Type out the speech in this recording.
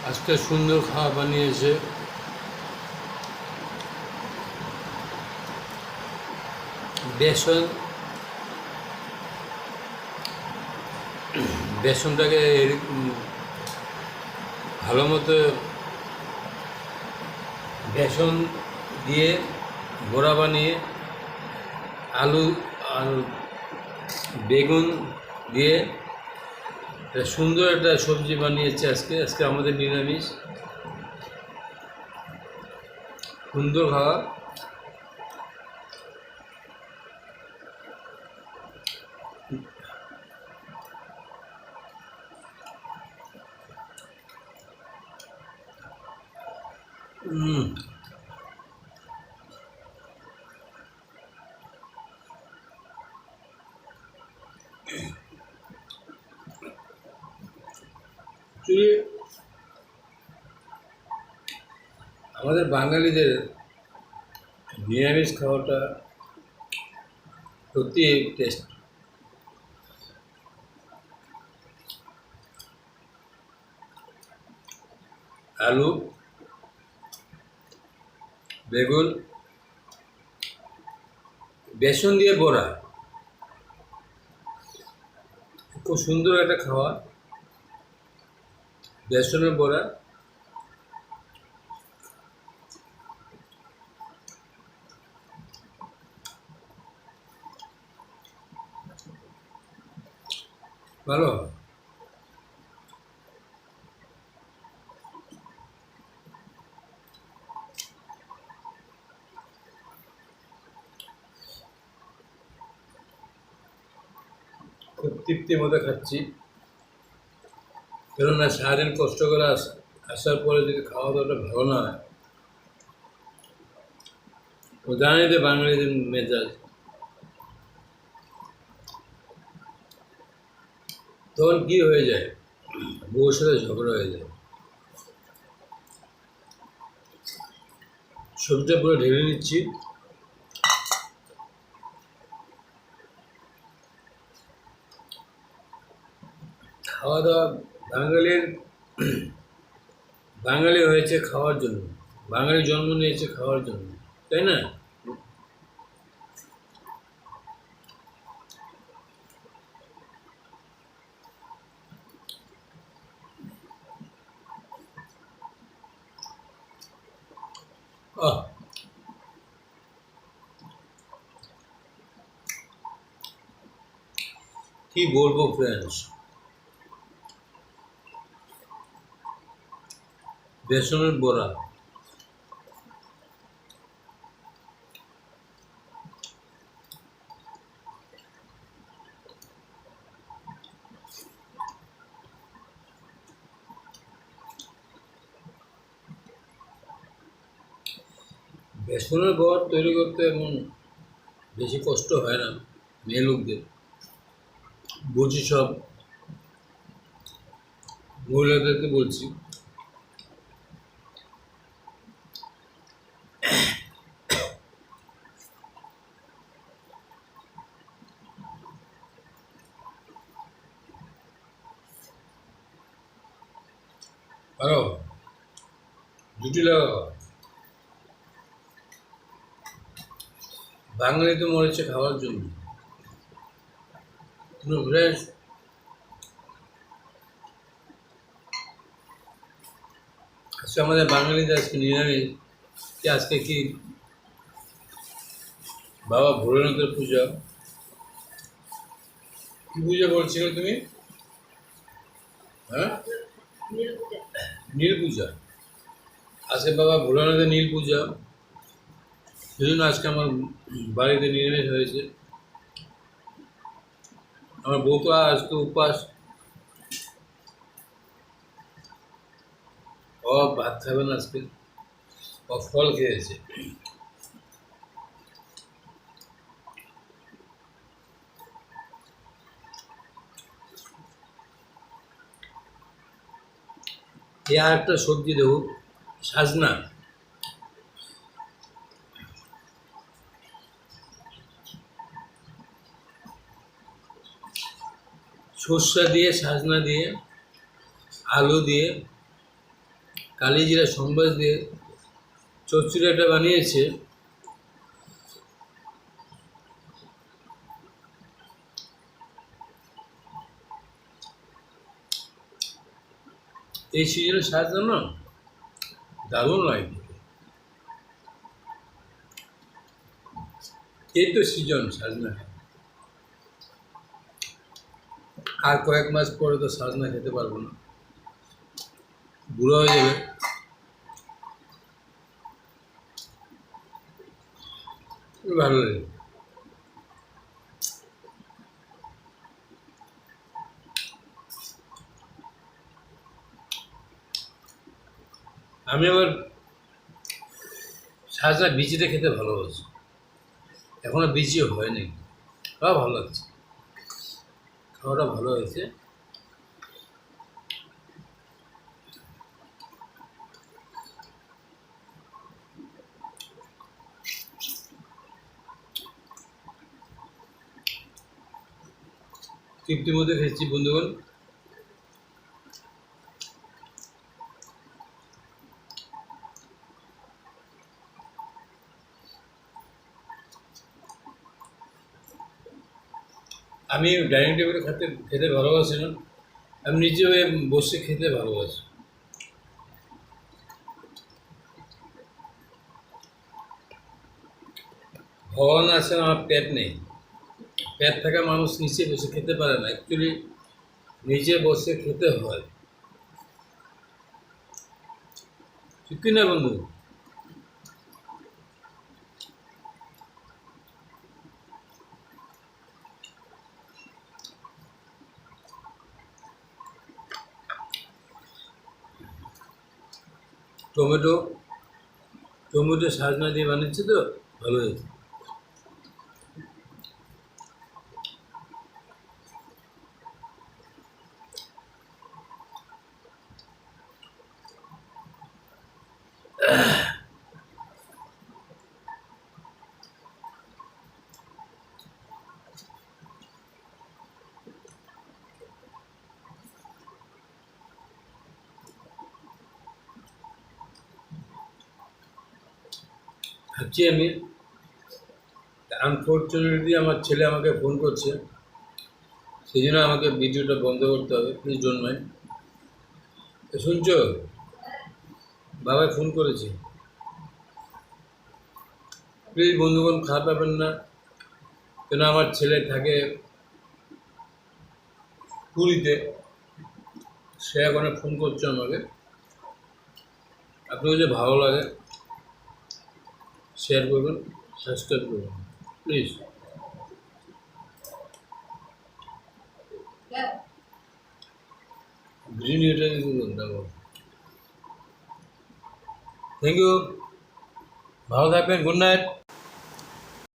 আজকে সুন্দর খাওয়া বানিয়েছে। বেসন বেসনটাকে ভালো মতো বেসন দিয়ে বড়া বানিয়ে আলু আর বেগুন দিয়ে একটা সুন্দর একটা সবজি বানিয়েছে। আজকে আমাদের নিরামিষ। সুন্দর খাওয়া। অ্যাকচুয়ালি আমাদের বাঙালিদের নিরামিষ খাওয়াটা সত্যি টেস্ট। আলু, বেগুন, বেসন দিয়ে বড়া, খুব সুন্দর একটা খাওয়া। বেসনের বড়া, ভালো। খুব তৃপ্তির মতো খাচ্ছি, কেননা সারাদিন কষ্ট করে আসার পরে যদি খাওয়া দাওয়াটা ভালো না হয়, তো জানি যে বাঙালিদের মেজাজ, তখন কি হয়ে যায়, বউর সাথে ঝগড়া হয়ে যায়। সবজিটা পুরো ঢেলে নিচ্ছি। খাওয়া দাওয়া বাঙালির, বাঙালি হয়েছে খাওয়ার জন্য, বাঙালি জন্ম নিয়েছে খাওয়ার জন্য, তাই না? আহ, কি বলবো ফ্রেন্ডস, বেসনের বড়া, বেসনের বড়া তৈরি করতে এমন বেশি কষ্ট হয় না মেয়ে লোকদের। বলছি সব মহিলাদেরকে বলছি, আরো জুটি লাগাও। বাঙালি তো মরেছে খাওয়ার জন্য। ফ্রেন্ডস, আজকে আমাদের বাঙালিদের আজকে নিরামিষ। আজকে কি বাবা ভোলেনাথের পূজা। কি পূজা বলছিলে তুমি? হ্যাঁ, নীল পূজা। আজকে বাবা ভোলেনাথের নীল পূজা, সেজন্য আজকে আমার বাড়িতে নিরামিষ হয়েছে। আমার বউ তো আজকে উপবাস, ও ভাত খাবে না আজকে, ও ফল খেয়েছে। এ আর একটা সবজি দেবো, সাজনা। সর্ষে দিয়ে, সাজনা দিয়ে, আলু দিয়ে কালিজিরা সম্বাস দিয়ে চচ্চড়িটা বানিয়েছে। এই সিজনের সাজনা না দারুণ লাগে। এই তো সিজন সাজনা। আর কয়েক মাস পরে তো সাজনা খেতে পারবো না, বুড়ো হয়ে যাবে। ভালো লাগে। আমি আবার সাজনা বিচিটা খেতে ভালোবাসি। এখনো বিচিও হয়নি, খাওয়া ভালো লাগছে, খাওয়াটা ভালো হয়েছে। তৃপ্তির মধ্যে খেয়েছি বন্ধুগণ। আমি ডাইনিং টেবিলে খেতে ভালোবাসি না, আমি নিজেও বসে খেতে ভালোবাসি। ভগবান আছে, আমার পেট নেই। পেট থাকা মানুষ নিচে বসে খেতে পারে না, অ্যাকচুয়ালি নিচে বসে খেতে হয়, ঠিক কিনা বন্ধু? টমেটো টমেটো সাজনা দিয়ে বানিয়েছে তো ভালো হয়েছে। ভাবছি আমি, আনফর্চুনেটলি আমার ছেলে আমাকে ফোন করছে, সেই জন্য আমাকে ভিডিওটা বন্ধ করতে হবে। Please don't mind. শুনছো, বাবাই ফোন করেছে। প্লিজ বন্ধুগণ খারাপ পাবেন না, কেন আমার ছেলে থাকে পুরীতে, সে এখন ফোন করছে আমাকে। আপনাকে যে ভালো লাগে শেয়ার করবেন, সাবস্ক্রাইব করবেন প্লিজ। গ্রিন হিটার দেখো। থ্যাংক ইউ, ভালো থাকবেন, গুড নাইট।